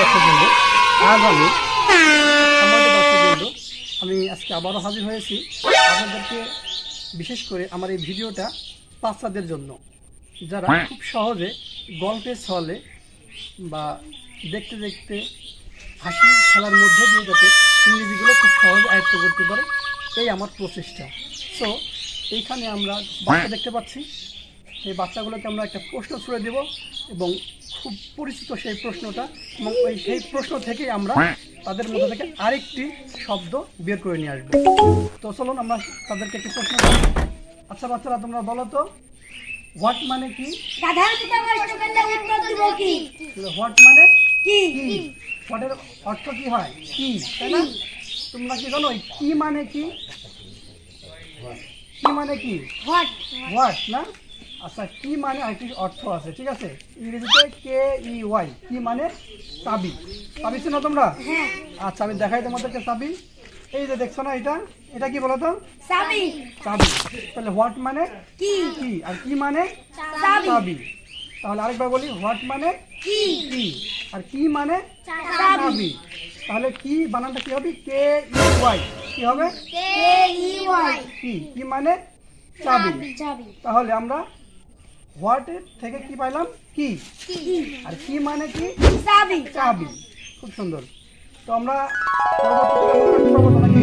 দর্শকবৃন্দ, আজ আমি সম্মানিত দর্শকবৃন্দ, আমি আজকে আবারও হাজির হয়েছি আপনাদেরকে বিশেষ করে আমার এই ভিডিওটা বাচ্চাদের জন্য, যারা খুব সহজে গল্পের ছলে বা দেখতে দেখতে হাসি খেলার মধ্য দিয়ে যাতে ইংরেজিগুলো খুব সহজে আয়ত্ত করতে পারে, এই আমার প্রচেষ্টা। সো এইখানে আমরা বাচ্চা দেখতে পাচ্ছি, এই বাচ্চাগুলোকে আমরা একটা প্রশ্ন ছুড়ে দেব এবং খুব পরিচিত সেই প্রশ্নটা, এবং সেই প্রশ্ন থেকেই আমরা তাদের মধ্যে থেকে আরেকটি শব্দ বের করে নিয়ে আসবো। তো চলুন আমরা তাদেরকে একটি প্রশ্ন করি। আচ্ছা বাচ্চারা, তোমরা বলো তো হোয়াট মানে কি? হোয়াট মানে কি? হোয়াটের অর্থ কি হয়? কি, তাই না? তোমরা কি জানো কি মানে কি? কি মানে কি? হোয়াট না? আচ্ছা, কি মানে আরেকটি অর্থ আছে, ঠিক আছে? ইংরেজিতে KEY, কি মানে চাবি। চাবি চেনো তোমরা? আচ্ছা, আমি দেখাই তোমাদেরকে চাবি। এই যে দেখছো না, এটা কি বলো তো? চাবি। তাহলে হোয়াট মানে কি, আর কি মানে চাবি। তাহলে আরেকবার বলি, হোয়াট মানে কি, আর কি মানে চাবি। তাহলে কি বানানটা কি হবে? KEY। কি হবে? কি মানে চাবি। তাহলে আমরা হোয়াট এর থেকে কি পাইলাম? কি, আর কি মানে কি? চাবি। খুব সুন্দর। তো আমরা পরবর্তীতে নাকি